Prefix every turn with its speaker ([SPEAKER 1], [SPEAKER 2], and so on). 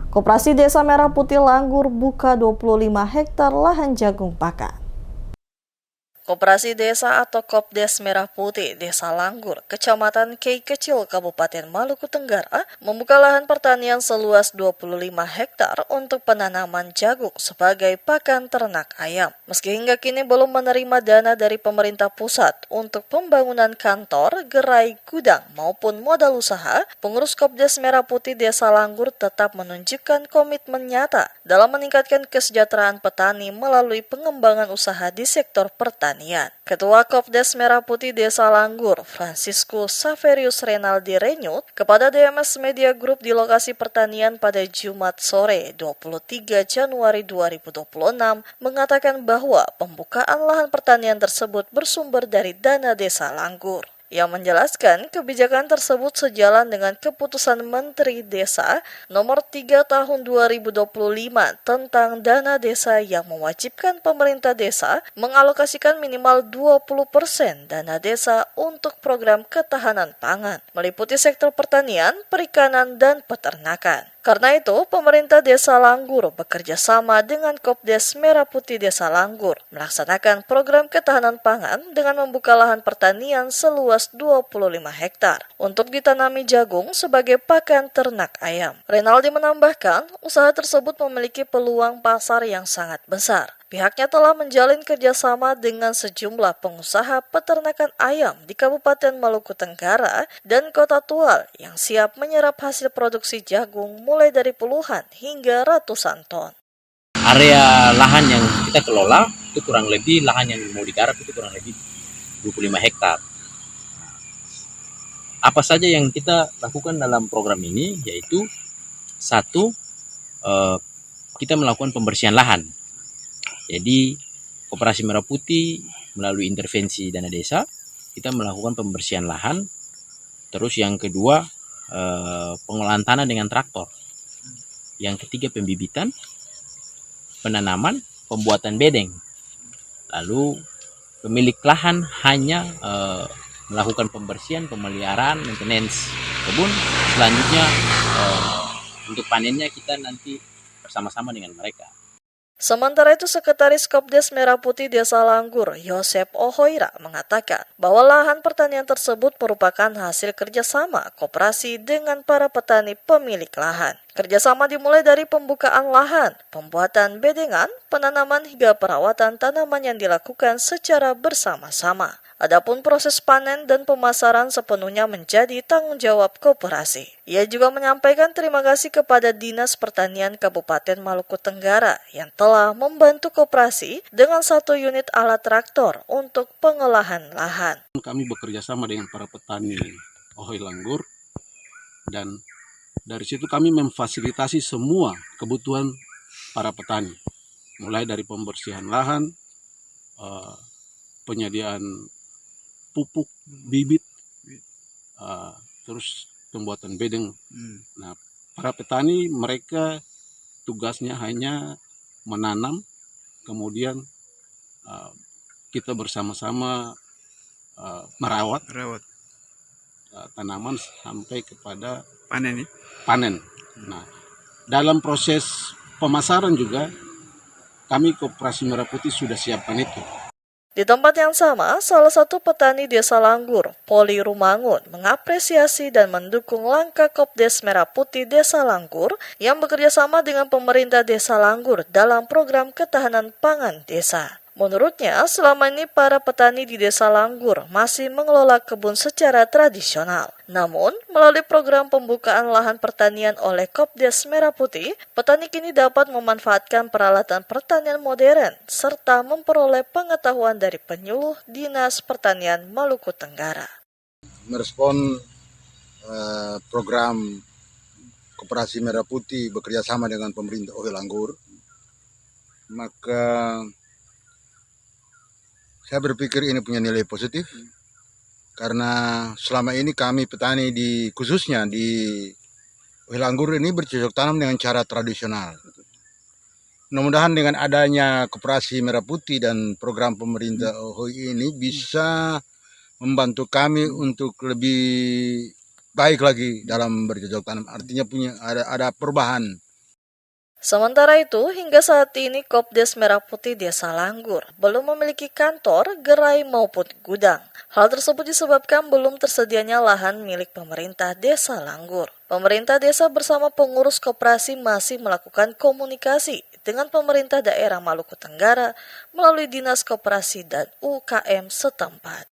[SPEAKER 1] Koperasi Desa Merah Putih Langgur buka 25 hektar lahan jagung pakan. Koperasi Desa atau Kopdes Merah Putih Desa Langgur, Kecamatan Kei Kecil, Kabupaten Maluku Tenggara, membuka lahan pertanian seluas 25 hektar untuk penanaman jagung sebagai pakan ternak ayam. Meski hingga kini belum menerima dana dari pemerintah pusat untuk pembangunan kantor, gerai, gudang maupun modal usaha, pengurus Kopdes Merah Putih Desa Langgur tetap menunjukkan komitmen nyata dalam meningkatkan kesejahteraan petani melalui pengembangan usaha di sektor pertanian. Ketua Kopdes Merah Putih Desa Langgur, Francisco Saverius Renaldi renyut kepada DMS Media Group di lokasi pertanian pada Jumat sore 23 Januari 2026 mengatakan bahwa pembukaan lahan pertanian tersebut bersumber dari dana Desa Langgur. Ia menjelaskan kebijakan tersebut sejalan dengan keputusan Menteri Desa Nomor 3 Tahun 2025 tentang dana desa yang mewajibkan pemerintah desa mengalokasikan minimal 20% dana desa untuk program ketahanan pangan, meliputi sektor pertanian, perikanan, dan peternakan. Karena itu, pemerintah Desa Langgur bekerja sama dengan Kopdes Merah Putih Desa Langgur melaksanakan program ketahanan pangan dengan membuka lahan pertanian seluas 25 hektar untuk ditanami jagung sebagai pakan ternak ayam. Renaldi menambahkan, usaha tersebut memiliki peluang pasar yang sangat besar. Pihaknya telah menjalin kerjasama dengan sejumlah pengusaha peternakan ayam di Kabupaten Maluku Tenggara dan Kota Tual yang siap menyerap hasil produksi jagung mulai dari puluhan hingga ratusan ton.
[SPEAKER 2] Area lahan yang kita kelola itu kurang lebih, lahan yang mau digarap itu kurang lebih 25 hektar. Apa saja yang kita lakukan dalam program ini, yaitu satu, kita melakukan pembersihan lahan. Jadi Koperasi Merah Putih melalui intervensi dana desa, kita melakukan pembersihan lahan. Terus yang kedua, pengolahan tanah dengan traktor. Yang ketiga, pembibitan, penanaman, pembuatan bedeng. Lalu pemilik lahan hanya melakukan pembersihan, pemeliharaan, maintenance kebun. Selanjutnya untuk panennya kita nanti bersama-sama dengan mereka.
[SPEAKER 1] Sementara itu, Sekretaris Kopdes Merah Putih Desa Langgur, Yosep Ohoira, mengatakan bahwa lahan pertanian tersebut merupakan hasil kerjasama koperasi dengan para petani pemilik lahan. Kerjasama dimulai dari pembukaan lahan, pembuatan bedengan, penanaman hingga perawatan tanaman yang dilakukan secara bersama-sama. Adapun proses panen dan pemasaran sepenuhnya menjadi tanggung jawab koperasi. Ia juga menyampaikan terima kasih kepada Dinas Pertanian Kabupaten Maluku Tenggara yang telah membantu koperasi dengan 1 unit alat traktor untuk pengolahan lahan.
[SPEAKER 3] Kami bekerja sama dengan para petani Ohoi Langgur dan dari situ kami memfasilitasi semua kebutuhan para petani, mulai dari pembersihan lahan, penyediaan pupuk, bibit, terus pembuatan bedeng. Nah, para petani mereka tugasnya hanya menanam, kemudian kita bersama-sama merawat tanaman sampai kepada panen. Nah, dalam proses pemasaran juga kami Koperasi Merah Putih sudah siapkan itu.
[SPEAKER 1] Di tempat yang sama, salah satu petani Desa Langgur, Poli Rumangun, mengapresiasi dan mendukung langkah Kopdes Merah Putih Desa Langgur yang bekerja sama dengan pemerintah Desa Langgur dalam program ketahanan pangan desa. Menurutnya, selama ini para petani di Desa Langgur masih mengelola kebun secara tradisional. Namun, melalui program pembukaan lahan pertanian oleh Kopdes Merah Putih, petani kini dapat memanfaatkan peralatan pertanian modern serta memperoleh pengetahuan dari penyuluh Dinas Pertanian Maluku Tenggara.
[SPEAKER 4] Merespon program Koperasi Merah Putih bekerja sama dengan pemerintah Ohoi Langgur, maka saya berpikir ini punya nilai positif karena selama ini kami petani khususnya di Ohoi Langgur ini bercocok tanam dengan cara tradisional. Mudah-mudahan dengan adanya Koperasi Merah Putih dan program pemerintah Ohoi ini bisa membantu kami untuk lebih baik lagi dalam bercocok tanam. Artinya ada perubahan.
[SPEAKER 1] Sementara itu, hingga saat ini Kopdes Merah Putih Desa Langgur belum memiliki kantor, gerai maupun gudang. Hal tersebut disebabkan belum tersedianya lahan milik pemerintah Desa Langgur. Pemerintah desa bersama pengurus koperasi masih melakukan komunikasi dengan pemerintah daerah Maluku Tenggara melalui Dinas Koperasi dan UKM setempat.